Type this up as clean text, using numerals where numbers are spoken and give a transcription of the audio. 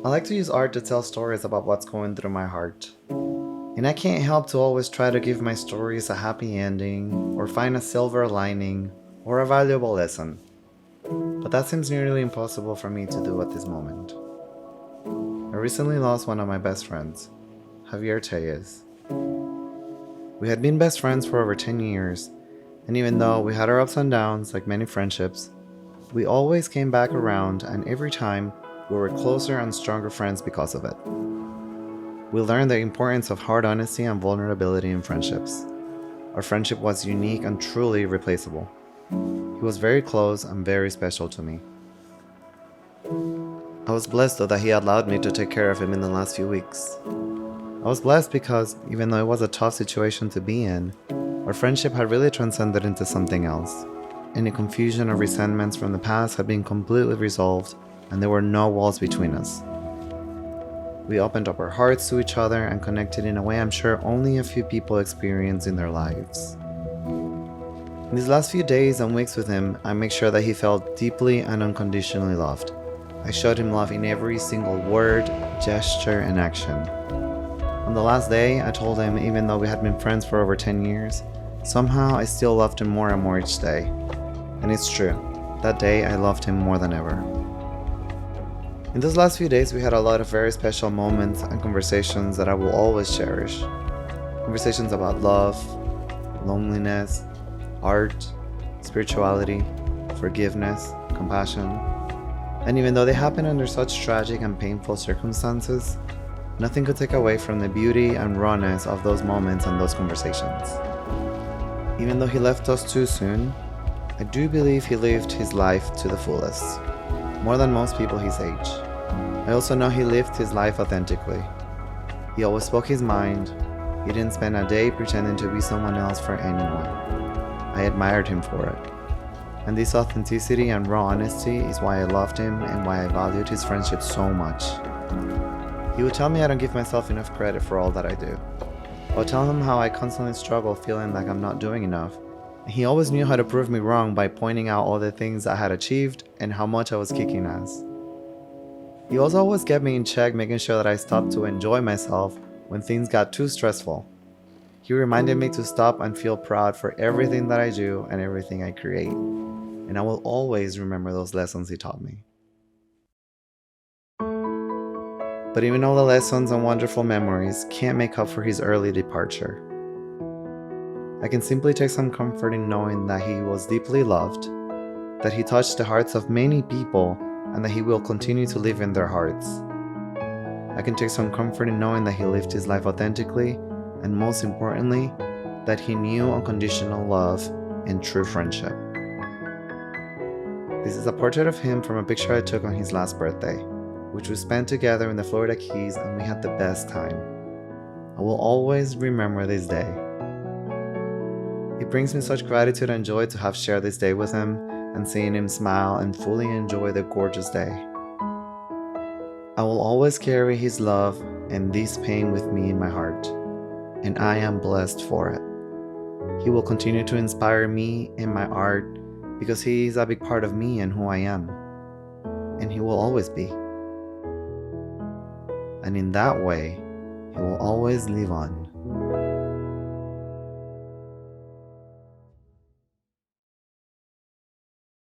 I like to use art to tell stories about what's going through my heart. And I can't help to always try to give my stories a happy ending, or find a silver lining, or a valuable lesson. But that seems nearly impossible for me to do at this moment. I recently lost one of my best friends, Javier Tellez. We had been best friends for over 10 years, and even though we had our ups and downs like many friendships, we always came back around, and every time we were closer and stronger friends because of it. We learned the importance of hard honesty and vulnerability in friendships. Our friendship was unique and truly irreplaceable. He was very close and very special to me. I was blessed though that he allowed me to take care of him in the last few weeks. I was blessed because, even though it was a tough situation to be in, our friendship had really transcended into something else. Any confusion or resentments from the past had been completely resolved, and there were no walls between us. We opened up our hearts to each other and connected in a way I'm sure only a few people experience in their lives. In these last few days and weeks with him, I make sure that he felt deeply and unconditionally loved. I showed him love in every single word, gesture, and action. On the last day, I told him even though we had been friends for over 10 years, somehow I still loved him more and more each day. And it's true, that day I loved him more than ever. In those last few days, we had a lot of very special moments and conversations that I will always cherish. Conversations about love, loneliness, art, spirituality, forgiveness, compassion. And even though they happened under such tragic and painful circumstances, nothing could take away from the beauty and rawness of those moments and those conversations. Even though he left us too soon, I do believe he lived his life to the fullest, more than most people his age. I also know he lived his life authentically. He always spoke his mind. He didn't spend a day pretending to be someone else for anyone. I admired him for it. And this authenticity and raw honesty is why I loved him and why I valued his friendship so much. He would tell me I don't give myself enough credit for all that I do. I would tell him how I constantly struggle feeling like I'm not doing enough. And he always knew how to prove me wrong by pointing out all the things I had achieved and how much I was kicking ass. He also always kept me in check, making sure that I stopped to enjoy myself when things got too stressful. He reminded me to stop and feel proud for everything that I do and everything I create. And I will always remember those lessons he taught me. But even all the lessons and wonderful memories can't make up for his early departure. I can simply take some comfort in knowing that he was deeply loved, that he touched the hearts of many people, and that he will continue to live in their hearts. I can take some comfort in knowing that he lived his life authentically, and most importantly, that he knew unconditional love and true friendship. This is a portrait of him from a picture I took on his last birthday, which we spent together in the Florida Keys, and we had the best time. I will always remember this day. It brings me such gratitude and joy to have shared this day with him and seeing him smile and fully enjoy the gorgeous day. I will always carry his love and this pain with me in my heart, and I am blessed for it. He will continue to inspire me in my art because he is a big part of me and who I am, and he will always be. And in that way, he will always live on.